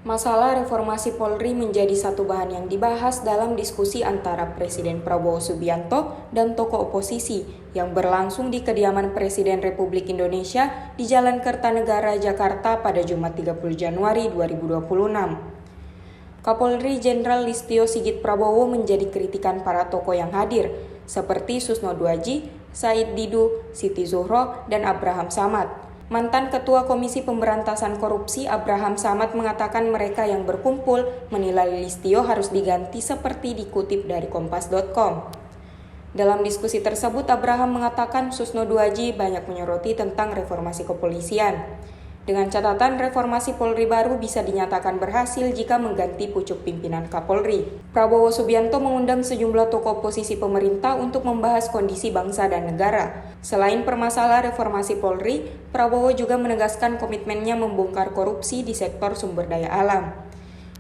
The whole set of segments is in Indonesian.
Masalah reformasi Polri menjadi satu bahan yang dibahas dalam diskusi antara Presiden Prabowo Subianto dan tokoh oposisi yang berlangsung di kediaman Presiden Republik Indonesia di Jalan Kertanegara, Jakarta pada Jumat 30 Januari 2026. Kapolri Jenderal Listio Sigit Prabowo menjadi kritikan para tokoh yang hadir, seperti Susno Duaji, Said Didu, Siti Zuhro, dan Abraham Samad. Mantan Ketua Komisi Pemberantasan Korupsi Abraham Samad mengatakan mereka yang berkumpul menilai Listio harus diganti seperti dikutip dari Kompas.com. Dalam diskusi tersebut, Abraham mengatakan Susno Duaji banyak menyoroti tentang reformasi kepolisian. Dengan catatan reformasi Polri baru bisa dinyatakan berhasil jika mengganti pucuk pimpinan Kapolri. Prabowo Subianto mengundang sejumlah tokoh oposisi pemerintah untuk membahas kondisi bangsa dan negara. Selain permasalahan reformasi Polri, Prabowo juga menegaskan komitmennya membongkar korupsi di sektor sumber daya alam.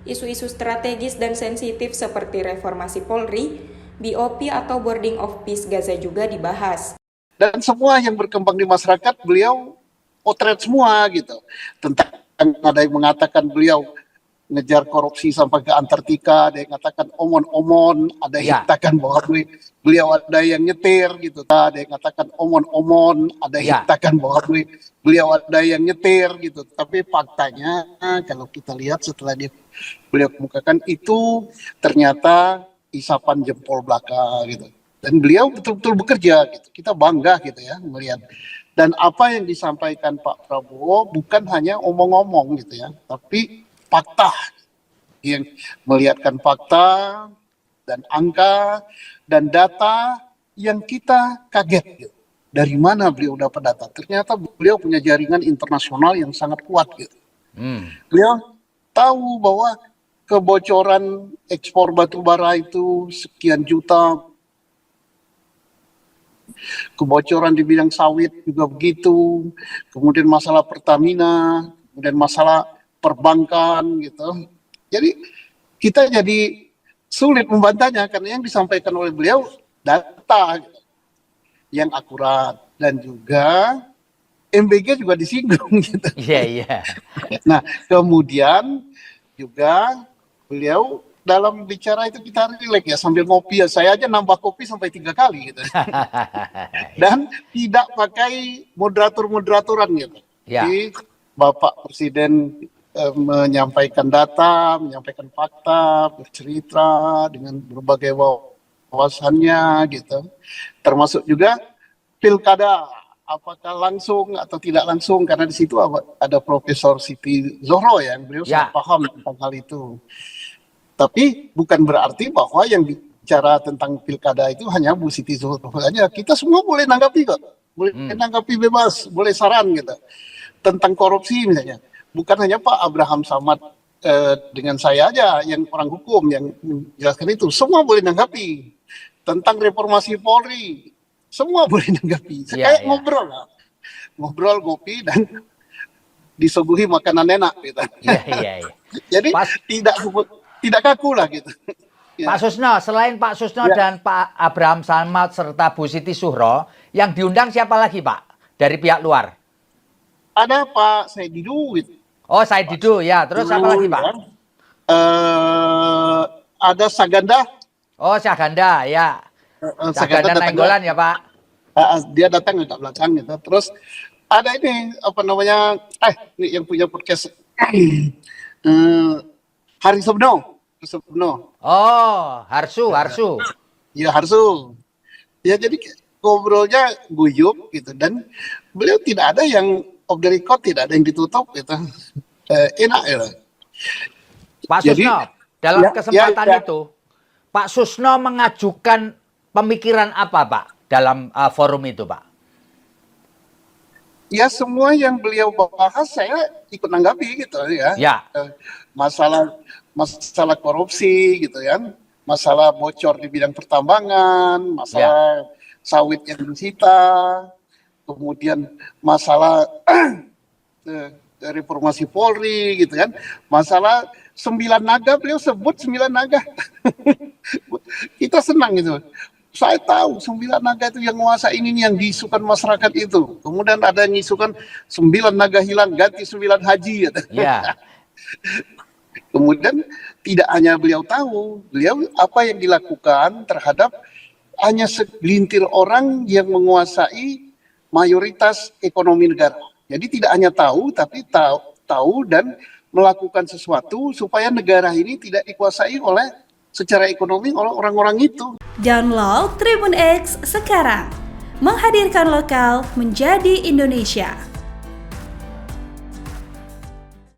Isu-isu strategis dan sensitif seperti reformasi Polri, BOP atau Boarding of Peace Gaza juga dibahas. Dan semua yang berkembang di masyarakat beliau potret semua gitu. Tentang ada yang mengatakan beliau ngejar korupsi sampai ke Antartika, ada yang mengatakan omon-omon, ada yang mengatakan bahwa beliau ada yang nyetir gitu. Ada yang mengatakan omon-omon, ada yang mengatakan bahwa beliau ada yang nyetir gitu. Tapi faktanya kalau kita lihat setelah beliau kemukakan itu ternyata isapan jempol belaka gitu. Dan beliau betul-betul bekerja gitu. Kita bangga gitu ya melihat. Dan apa yang disampaikan Pak Prabowo bukan hanya omong-omong gitu ya, tapi fakta, yang melihatkan fakta dan angka dan data yang kita kaget gitu. Dari mana beliau dapat data? Ternyata beliau punya jaringan internasional yang sangat kuat gitu. Beliau tahu bahwa kebocoran ekspor batu bara itu sekian juta, kebocoran di bidang sawit juga begitu, kemudian masalah Pertamina, kemudian masalah perbankan gitu. Jadi kita jadi sulit membantahnya karena yang disampaikan oleh beliau data gitu, yang akurat, dan juga MBG juga disinggung gitu. Iya. Nah kemudian juga beliau dalam bicara itu kita rileks ya sambil ngopi ya. Saya aja nambah kopi sampai 3 kali gitu. Dan tidak pakai moderator-moderatoran gitu. Jadi Bapak Presiden menyampaikan data, menyampaikan fakta, bercerita dengan berbagai wawasannya gitu. Termasuk juga pilkada, apakah langsung atau tidak langsung, karena di situ ada Profesor Siti Zuhro yang beliau sangat paham tentang hal itu. Tapi bukan berarti bahwa yang bicara tentang pilkada itu hanya Bu Siti Zuhro saja. Kita semua boleh nanggapi kok, boleh nanggapi bebas, boleh saran gitu. Tentang korupsi misalnya, bukan hanya Pak Abraham Samad dengan saya aja yang orang hukum yang menjelaskan itu, semua boleh nanggapi. Tentang reformasi Polri, semua boleh nanggapi. Kayak ngobrol lah, ngobrol, ngopi, dan disuguhi makanan enak gitu. Jadi tidak kaku lah gitu. Pak Susno, selain Pak Susno dan Pak Abraham Samad serta Bu Siti Zuhro, yang diundang siapa lagi Pak dari pihak luar? Ada Pak Said Didu gitu. Oh Said Didu ya, terus siapa lagi Pak? Ada Saganda. Oh Saganda ya. Saganda Nainggolan ya Pak. Dia datang agak belakang gitu. Terus ada ini apa namanya? Ini yang punya podcast. Hari Subno. Oh, Harsu. Ya Harsu. Ya jadi ngobrolnya guyup gitu, dan beliau tidak ada yang off the record, tidak ada yang ditutup gitu. Enak ya. Pak Susno, dalam kesempatan itu Pak Susno mengajukan pemikiran apa Pak dalam forum itu Pak? Ya semua yang beliau bahas saya ikut nanggapi gitu ya. Masalah korupsi gitu ya, masalah bocor di bidang pertambangan, masalah sawit yang disita, kemudian masalah reformasi Polri gitu kan, masalah 9 naga, beliau sebut 9 naga. Kita senang gitu. Saya tahu 9 naga itu yang menguasai ini, yang diisukan masyarakat itu. Kemudian ada yang ngisukan 9 naga hilang ganti 9 haji gitu. Kemudian tidak hanya beliau tahu, beliau apa yang dilakukan terhadap hanya segelintir orang yang menguasai mayoritas ekonomi negara. Jadi tidak hanya tahu, tapi tahu dan melakukan sesuatu supaya negara ini tidak dikuasai oleh secara ekonomi oleh orang-orang itu. Download Tribun X sekarang, menghadirkan lokal menjadi Indonesia.